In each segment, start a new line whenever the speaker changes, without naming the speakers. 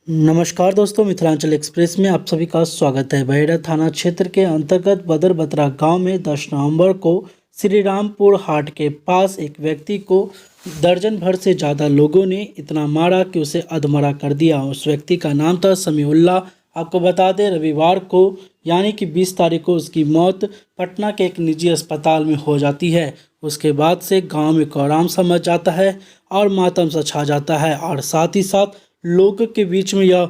नमस्कार दोस्तों, मिथिलांचल एक्सप्रेस में आप सभी का स्वागत है। बहेड़ा थाना क्षेत्र के अंतर्गत बदर बतरा गांव में 10 नवंबर को श्री रामपुर हाट के पास एक व्यक्ति को दर्जन भर से ज़्यादा लोगों ने इतना मारा कि उसे अधमरा कर दिया। उस व्यक्ति का नाम था समीउल्लाह। आपको बता दें, रविवार को यानी कि 20 तारीख को उसकी मौत पटना के एक निजी अस्पताल में हो जाती है। उसके बाद से गांव में कोहराम सा मच जाता है और मातम सा छा जाता है और साथ ही साथ लोगों के बीच में यह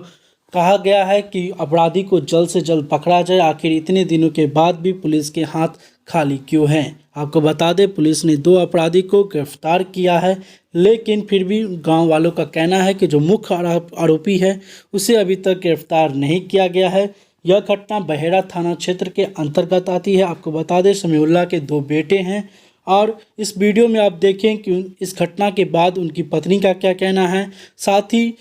कहा गया है कि अपराधी को जल्द से जल्द पकड़ा जाए। आखिर इतने दिनों के बाद भी पुलिस के हाथ खाली क्यों हैं? आपको बता दें, पुलिस ने 2 अपराधी को गिरफ्तार किया है, लेकिन फिर भी गांव वालों का कहना है कि जो मुख्य आरोपी है उसे अभी तक गिरफ्तार नहीं किया गया है। यह घटना बहेड़ा थाना क्षेत्र के अंतर्गत आती है। आपको बता दें, समीउल्लाह के 2 बेटे हैं और इस वीडियो में आप देखें कि इस घटना के बाद उनकी पत्नी का क्या कहना है। साथ ही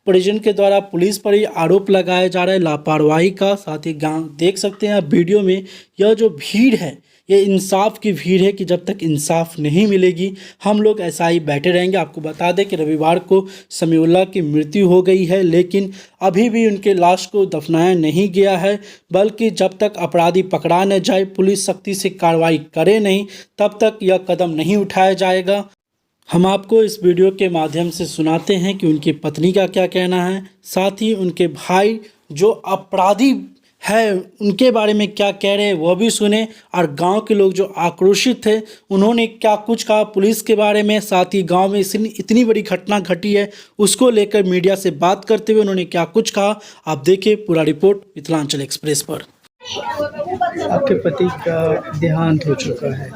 परिजन के द्वारा पुलिस पर ही आरोप लगाया जा रहा है लापरवाही का। साथ ही गांव देख सकते हैं आप वीडियो में, यह जो भीड़ है ये इंसाफ की भीड़ है कि जब तक इंसाफ नहीं मिलेगी हम लोग ऐसा ही बैठे रहेंगे। आपको बता दें कि रविवार को समीउल्लाह की मृत्यु हो गई है, लेकिन अभी भी उनके लाश को दफनाया नहीं गया है, बल्कि जब तक अपराधी पकड़ा न जाए, पुलिस सख्ती से कार्रवाई करे नहीं, तब तक यह कदम नहीं उठाया जाएगा। हम आपको इस वीडियो के माध्यम से सुनाते हैं कि उनकी पत्नी का क्या कहना है, साथ ही उनके भाई जो अपराधी है उनके बारे में क्या कह रहे हैं वह भी सुने, और गांव के लोग जो आक्रोशित थे उन्होंने क्या कुछ कहा पुलिस के बारे में। साथ ही गांव में इतनी बड़ी घटना घटी है उसको लेकर मीडिया से बात करते हुए उन्होंने क्या कुछ कहा, आप देखिए पूरा रिपोर्ट मिथिलांचल एक्सप्रेस पर।
आपके पति का देहांत हो चुका है,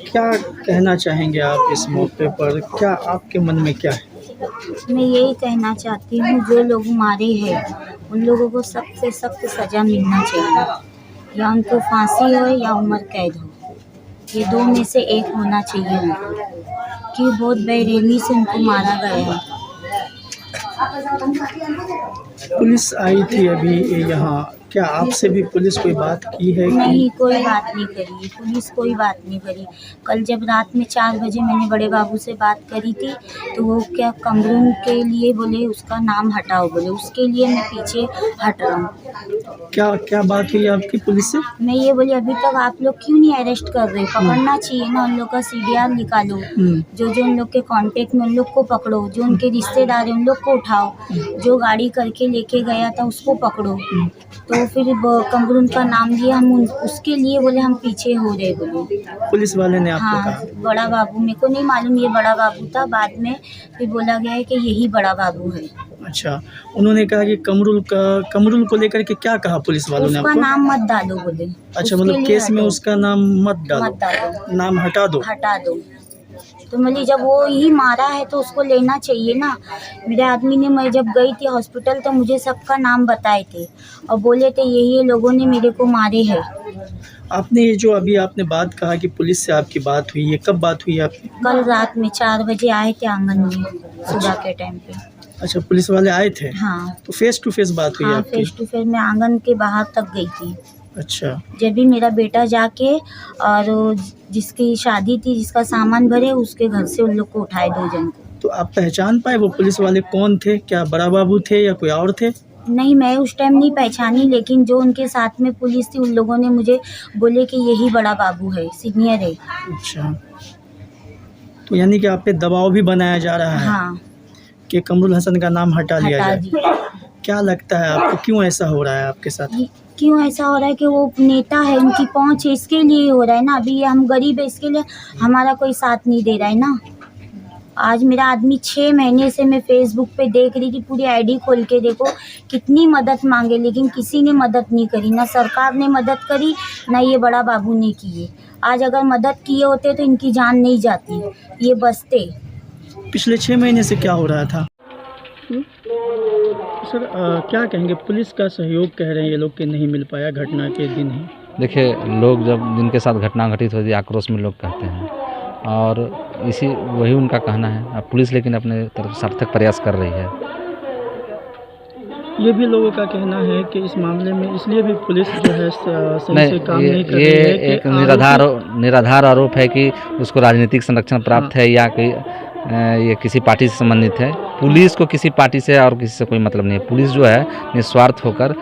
क्या कहना चाहेंगे आप इस मौके पर? क्या आपके मन में क्या है?
मैं यही कहना चाहती हूँ, जो लोग मारे हैं उन लोगों को सख्त से सख्त सज़ा मिलना चाहिए, या उनको फांसी हो या उम्र कैद हो। ये 2 में से एक होना चाहिए उनको, कि बहुत बेरहमी से उनको मारा गया है।
पुलिस आई थी अभी यहाँ, क्या आपसे भी पुलिस कोई बात की है कि?
नहीं, कोई बात नहीं करी, पुलिस कोई बात नहीं करी। कल जब रात में 4 बजे मैंने बड़े बाबू से बात करी थी तो वो क्या कमरून के लिए बोले उसका नाम हटाओ, बोले उसके लिए मैं पीछे हट रहा हूँ।
क्या बात हुई आपकी पुलिस से?
मैं ये बोली, अभी तक आप लोग क्यों नहीं अरेस्ट कर रहे? पकड़ना चाहिए ना, उन लोग का CDR निकालो, जो उन लोग के कांटेक्ट में उन लोग को पकड़ो, जो उनके रिश्तेदार हैं उन लोग को उठाओ, जो गाड़ी करके लेके गया था उसको पकड़ो। तो फिर कमरून का नाम लिया, हम उसके लिए बोले हम पीछे हो रहे बोले
पुलिस वाले ने आपको
हाँ,
कहा?
बड़ा बाबू, मेरे को नहीं मालूम ये बड़ा बाबू था, बाद में फिर बोला गया है कि यही बड़ा बाबू है।
अच्छा, उन्होंने कहा कि कमरुल को लेकर के क्या कहा पुलिस वालों ने
उसका
आपको?
नाम मत डालो बोले।
अच्छा, मतलब केस में उसका नाम मत डालो, नाम हटा दो।
तो मतलब जब वो ही मारा है तो उसको लेना चाहिए ना। मेरे आदमी ने, मैं जब गई थी हॉस्पिटल तो मुझे सबका नाम बताए थे और बोले थे यही लोगों ने मेरे को मारे हैं।
आपने ये जो अभी आपने बात कहा कि पुलिस से आपकी बात हुई, ये कब बात हुई आपकी?
कल रात में 4 बजे आए थे आंगन में, सुबह के टाइम पे।
अच्छा, पुलिस वाले आए थे?
हाँ,
तो फेस टू फेस बात हुई
हाँ,
आपकी?
फेस टू फेस मैं आंगन के बाहर तक गई थी।
अच्छा,
जब भी मेरा बेटा जाके और जिसकी शादी थी, जिसका सामान भरे, उसके घर से उन लोग को उठाए 2 जन को।
तो आप पहचान पाए वो पुलिस वाले कौन थे? क्या बड़ा बाबू थे या कोई और थे?
नहीं, मैं उस टाइम नहीं पहचानी, लेकिन जो उनके साथ में पुलिस थी उन लोगों ने मुझे बोले कि यही बड़ा बाबू है, सीनियर है।
अच्छा, तो यानी कि आप पे दबाव भी बनाया जा रहा है?
हाँ,
कि कमरुल हसन का नाम हटा लिया
हटा
जाए?
दी।
क्या लगता है आपको, क्यों ऐसा हो रहा है आपके साथ?
क्यों ऐसा हो रहा है कि वो नेता है, उनकी पहुंच है, इसके लिए हो रहा है ना। अभी ये हम गरीब है, इसके लिए हमारा कोई साथ नहीं दे रहा है ना। आज मेरा आदमी 6 महीने से मैं फेसबुक पे देख रही थी, पूरी ID खोल के देखो, कितनी मदद मांगे, लेकिन किसी ने मदद नहीं करी, ना सरकार ने मदद करी ना ये बड़ा बाबू ने की है। आज अगर मदद किए होते तो इनकी जान नहीं जाती, ये बचते।
पिछले 6 महीने से क्या हो रहा था? सर, क्या कहेंगे? पुलिस का सहयोग कह रहे हैं ये लोग कि नहीं मिल पाया घटना के दिन ही।
देखिए, लोग जब जिनके साथ घटना घटित होती है आक्रोश में लोग कहते हैं, और वही उनका कहना है। अब पुलिस लेकिन अपने तरफ सार्थक प्रयास कर रही है।
ये भी लोगों का कहना है कि इस मामले में इसलिए भी पुलिस जो है सही से काम नहीं कर रही है।
ये एक निराधार आरोप है कि उसको राजनीतिक संरक्षण प्राप्त है, या कि ये किसी पार्टी से संबंधित है। पुलिस को किसी पार्टी से और किसी से कोई मतलब नहीं है। पुलिस जो है निस्वार्थ होकर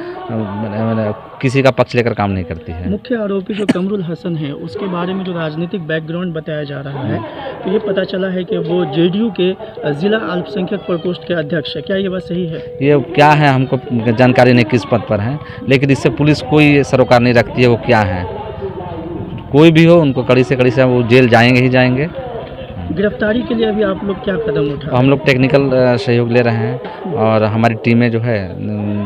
किसी का पक्ष लेकर काम नहीं करती है।
मुख्य आरोपी जो कमरुल हसन है, उसके बारे में जो राजनीतिक बैकग्राउंड बताया जा रहा है, तो ये पता चला है कि वो जेडीयू के जिला अल्पसंख्यक प्रकोष्ठ के अध्यक्ष है। क्या ये बात सही है?
ये क्या है हमको जानकारी नहीं किस पद पर है, लेकिन इससे पुलिस कोई सरोकार नहीं रखती है वो क्या है। कोई भी हो उनको कड़ी से वो जेल जाएंगे ही जाएंगे।
गिरफ्तारी के लिए अभी आप लोग क्या कदम उठा?
हम लोग टेक्निकल सहयोग ले रहे हैं और हमारी टीमें जो है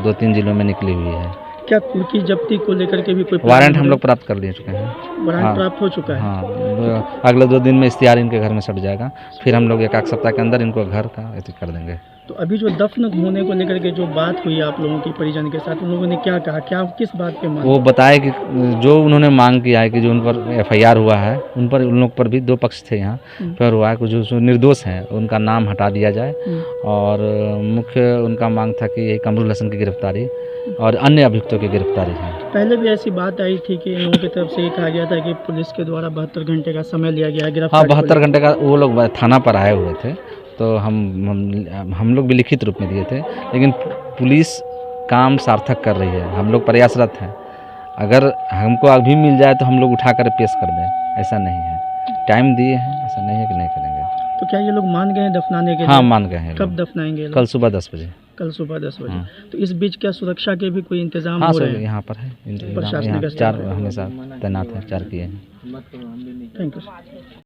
2-3 जिलों में निकली हुई है।
क्या कुर्की जब्ती को लेकर के भी कोई
वारंट हम लोग प्राप्त कर ले चुके हैं।
वारंट प्राप्त हो चुका है?
हाँ, अगले 2 दिन में इश्तिहार इनके घर में सट जाएगा, फिर हम लोग 1 सप्ताह के अंदर इनको घर का कर देंगे।
तो अभी जो दफन होने को लेकर के जो बात हुई आप लोगों की परिजन के साथ, उन लोगों ने क्या कहा? क्या किस बात पे मांग?
वो बताए कि जो उन्होंने मांग किया है कि जो उन पर FIR हुआ है, उन लोग पर भी 2 पक्ष थे यहाँ पर हुआ है, जो निर्दोष हैं उनका नाम हटा दिया जाए और मुख्य उनका मांग था कि यही कमरुल हसन की गिरफ्तारी और अन्य अभियुक्तों की गिरफ्तारी है।
पहले भी ऐसी बात आई थी कि इन लोगों की तरफ से ये कहा गया था कि पुलिस के द्वारा 72 घंटे का समय लिया गया है
हाँ,
गिरफ्तारी।
72 घंटे का वो लोग थाना पर आए हुए थे, तो हम लोग भी लिखित रूप में दिए थे, लेकिन पुलिस काम सार्थक कर रही है। हम लोग प्रयासरत हैं। अगर हमको अभी मिल जाए तो हम लोग उठाकर पेश कर दें, ऐसा नहीं है। टाइम दिए हैं, ऐसा नहीं है कि नहीं करेंगे।
तो क्या ये लोग मान गए हैं दफनाने के लिए?
हाँ, मान गए हैं।
कब दफनाएंगे ये लोग?
कल सुबह 10 बजे।
कल सुबह 10 बजे।
हाँ।
तो इस बीच क्या सुरक्षा के भी कोई इंतजाम
हाँ,
हो रहे
सब
हैं?
यहाँ पर है।
प्रशासनिक
यहाँ
स्तर
4
पर?
हमेशा तैनात है, 4 किए हैं।
Thank you.